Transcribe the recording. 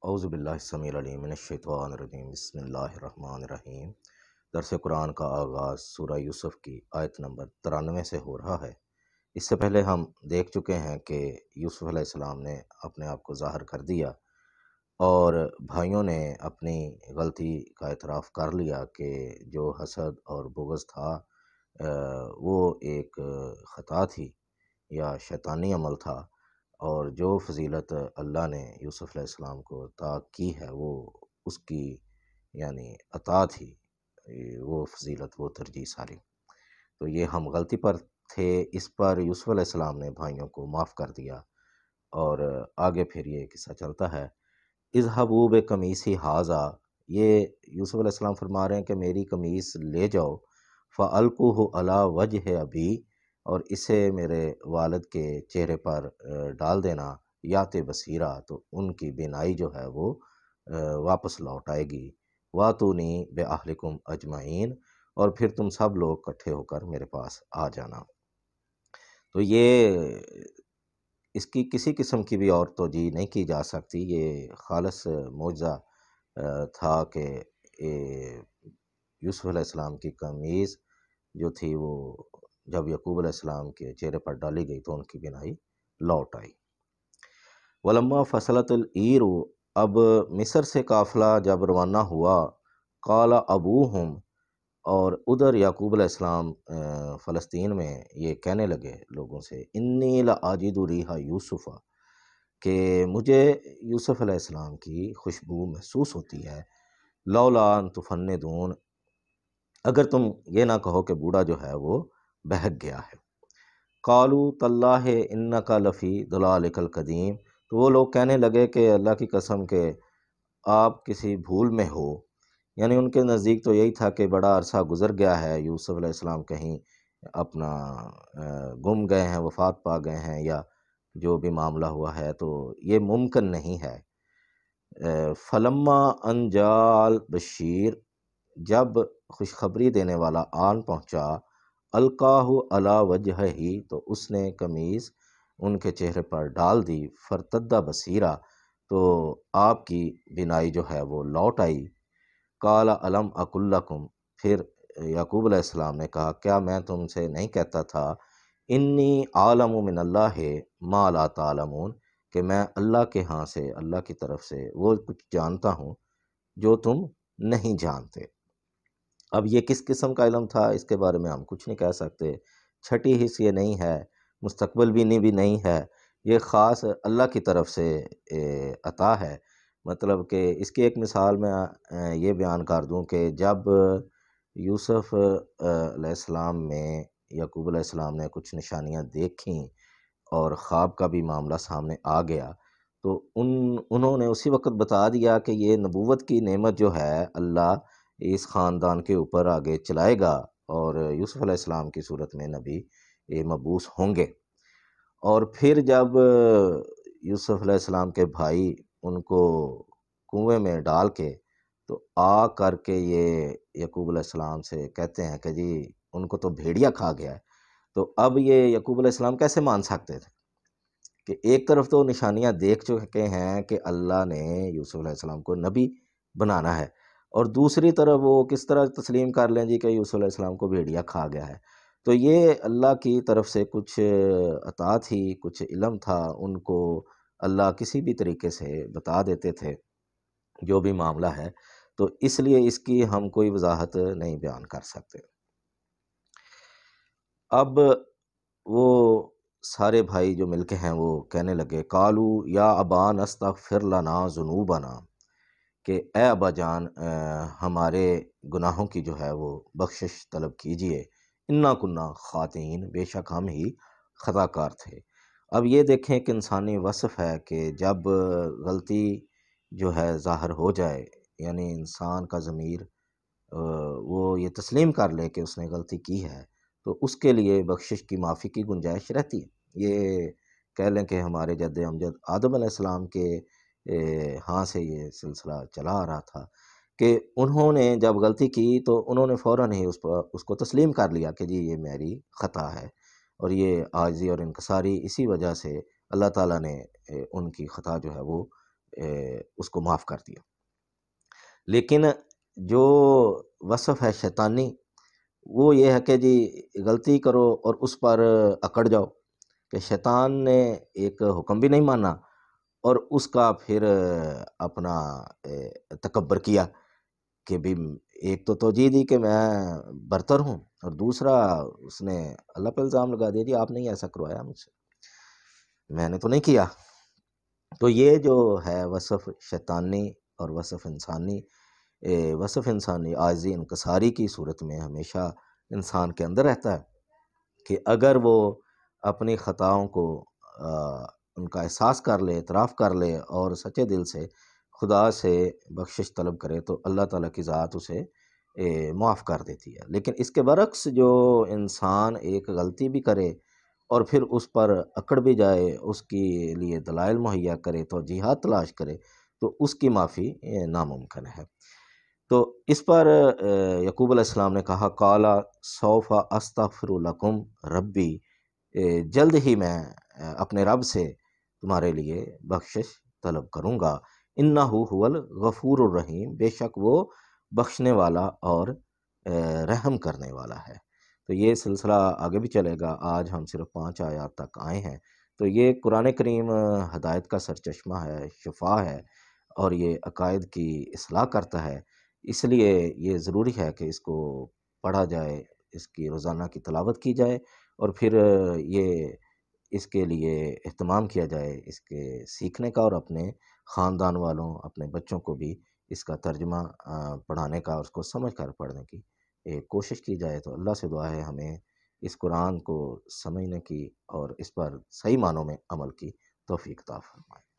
اعوذ باللہ السمیع العلیم من الشیطان الرجیم بسم اللہ الرحمن الرحیم۔ درس قرآن کا آغاز سورہ یوسف کی آیت نمبر 93 سے ہو رہا ہے۔ اس سے پہلے ہم دیکھ چکے ہیں کہ یوسف علیہ السلام نے اپنے آپ کو ظاہر کر دیا اور بھائیوں نے اپنی غلطی کا اعتراف کر لیا کہ جو حسد اور بغض تھا وہ ایک خطا تھی یا شیطانی عمل تھا، اور جو فضیلت اللہ نے یوسف علیہ السلام کو عطا کی ہے وہ اس کی یعنی عطا تھی، وہ فضیلت وہ ترجیح ساری۔ تو یہ ہم غلطی پر تھے، اس پر یوسف علیہ السلام نے بھائیوں کو معاف کر دیا، اور آگے پھر یہ قصہ چلتا ہے۔ اذهبوا بقمیصی ھذا، یہ یوسف علیہ السلام فرما رہے ہیں کہ میری قمیص لے جاؤ، فَأَلْقُوهُ عَلَى وَجْهِ أَبِي، اور اسے میرے والد کے چہرے پر ڈال دینا، یات بصیرہ، تو ان کی بینائی جو ہے وہ واپس لوٹ آئے گی، وَاتُونِی بِأَہْلِکُمْ أَجْمَعِین، اور پھر تم سب لوگ اکٹھے ہو کر میرے پاس آ جانا۔ تو یہ اس کی کسی قسم کی بھی اور توجیہ نہیں کی جا سکتی، یہ خالص معجزہ تھا کہ یوسف علیہ السلام کی قمیض جو تھی وہ جب یعقوب علیہ السلام کے چہرے پر ڈالی گئی تو ان کی بینائی لوٹ آئی۔ ولما فصلت العیر، اب مصر سے قافلہ جب روانہ ہوا، قال ابوہم، اور ادھر یعقوب علیہ السلام فلسطین میں یہ کہنے لگے لوگوں سے، انی لاجد ریح یوسف، کہ مجھے یوسف علیہ السلام کی خوشبو محسوس ہوتی ہے، لولا ان تفندون، اگر تم یہ نہ کہو کہ بوڑھا جو ہے وہ بہک گیا ہے۔ قالوا تاللہ انک لفی ضلالک القدیم، تو وہ لوگ کہنے لگے کہ اللہ کی قسم کہ آپ کسی بھول میں ہو، یعنی ان کے نزدیک تو یہی تھا کہ بڑا عرصہ گزر گیا ہے، یوسف علیہ السلام کہیں اپنا گم گئے ہیں، وفات پا گئے ہیں، یا جو بھی معاملہ ہوا ہے تو یہ ممکن نہیں ہے۔ فلما ان جاء البشیر، جب خوشخبری دینے والا آن پہنچا، القاہ علی وجہہ، تو اس نے قمیض ان کے چہرے پر ڈال دی، فرتد بصیرہ، تو آپ کی بینائی جو ہے وہ لوٹ آئی۔ قال الم اقل لکم، پھر یعقوب علیہ السلام نے کہا کیا میں تم سے نہیں کہتا تھا، انی عالم من اللہ ما لا تعلمون، کہ میں اللہ کے ہاں سے، اللہ کی طرف سے وہ کچھ جانتا ہوں جو تم نہیں جانتے۔ اب یہ کس قسم کا علم تھا اس کے بارے میں ہم کچھ نہیں کہہ سکتے، چھٹی حص یہ نہیں ہے، مستقبل بھی نہیں ہے، یہ خاص اللہ کی طرف سے عطا ہے۔ مطلب کہ اس کی ایک مثال میں یہ بیان کر دوں کہ جب یوسف علیہ السلام میں یعقوب علیہ السلام نے کچھ نشانیاں دیکھیں اور خواب کا بھی معاملہ سامنے آ گیا، تو انہوں نے اسی وقت بتا دیا کہ یہ نبوت کی نعمت جو ہے اللہ اس خاندان کے اوپر آگے چلائے گا، اور یوسف علیہ السلام کی صورت میں نبی مبعوث ہوں گے۔ اور پھر جب یوسف علیہ السلام کے بھائی ان کو کنویں میں ڈال کے تو آ کر کے یہ یعقوب علیہ السلام سے کہتے ہیں کہ جی ان کو تو بھیڑیا کھا گیا ہے، تو اب یہ یعقوب علیہ السلام کیسے مان سکتے تھے کہ ایک طرف تو نشانیاں دیکھ چکے ہیں کہ اللہ نے یوسف علیہ السلام کو نبی بنانا ہے، اور دوسری طرف وہ کس طرح تسلیم کر لیں جی کہ یوسف علیہ السلام کو بھیڑیا کھا گیا ہے۔ تو یہ اللہ کی طرف سے کچھ عطا تھی، کچھ علم تھا، ان کو اللہ کسی بھی طریقے سے بتا دیتے تھے جو بھی معاملہ ہے، تو اس لیے اس کی ہم کوئی وضاحت نہیں بیان کر سکتے۔ اب وہ سارے بھائی جو مل کے ہیں وہ کہنے لگے، قالو یا ابا نستغفر لنا ذنوبنا، کہ اے ابا جان ہمارے گناہوں کی جو ہے وہ بخشش طلب کیجئے، انا کنا خاطئین، بے شک ہم ہی خطا کار تھے۔ اب یہ دیکھیں کہ انسانی وصف ہے کہ جب غلطی جو ہے ظاہر ہو جائے، یعنی انسان کا ضمیر وہ یہ تسلیم کر لے کہ اس نے غلطی کی ہے، تو اس کے لیے بخشش کی معافی کی گنجائش رہتی ہے۔ یہ کہہ لیں کہ ہمارے جد امجد آدم علیہ السلام کے ہاں سے یہ سلسلہ چلا آ رہا تھا کہ انہوں نے جب غلطی کی تو انہوں نے فوراً ہی اس کو تسلیم کر لیا کہ جی یہ میری خطا ہے، اور یہ عاجزی اور انکساری اسی وجہ سے اللہ تعالیٰ نے ان کی خطا جو ہے وہ اس کو معاف کر دیا۔ لیکن جو وصف ہے شیطانی وہ یہ ہے کہ جی غلطی کرو اور اس پر اکڑ جاؤ، کہ شیطان نے ایک حکم بھی نہیں مانا اور اس کا پھر اپنا تکبر کیا کہ بھی ایک تو توجہ دی کہ میں برتر ہوں، اور دوسرا اس نے اللہ پہ الزام لگا دیا جی آپ نے ہی ایسا کروایا مجھ سے، میں نے تو نہیں کیا۔ تو یہ جو ہے وصف شیطانی اور وصف انسانی، وصف انسانی عاجزی انکساری کی صورت میں ہمیشہ انسان کے اندر رہتا ہے کہ اگر وہ اپنی خطاؤں کو ان کا احساس کر لے، اعتراف کر لے اور سچے دل سے خدا سے بخشش طلب کرے تو اللہ تعالیٰ کی ذات اسے معاف کر دیتی ہے۔ لیکن اس کے برعکس جو انسان ایک غلطی بھی کرے اور پھر اس پر اکڑ بھی جائے، اس کے لیے دلائل مہیا کرے، توجیہات تلاش کرے، تو اس کی معافی ناممکن ہے۔ تو اس پر یعقوب علیہ السلام نے کہا قالا سوف استغفر لکم ربی، جلد ہی میں اپنے رب سے تمہارے لیے بخشش طلب کروں گا، انہ هو الغفور الرحیم، بے شک وہ بخشنے والا اور رحم کرنے والا ہے۔ تو یہ سلسلہ آگے بھی چلے گا، آج ہم صرف 5 آیات تک آئے ہیں۔ تو یہ قرآن کریم ہدایت کا سرچشمہ ہے، شفا ہے، اور یہ عقائد کی اصلاح کرتا ہے۔ اس لیے یہ ضروری ہے کہ اس کو پڑھا جائے، اس کی روزانہ کی تلاوت کی جائے، اور پھر یہ اس کے لیے اہتمام کیا جائے اس کے سیکھنے کا، اور اپنے خاندان والوں، اپنے بچوں کو بھی اس کا ترجمہ پڑھانے کا، اس کو سمجھ کر پڑھنے کی کوشش کی جائے۔ تو اللہ سے دعا ہے ہمیں اس قرآن کو سمجھنے کی اور اس پر صحیح معنوں میں عمل کی توفیق عطا فرمائے۔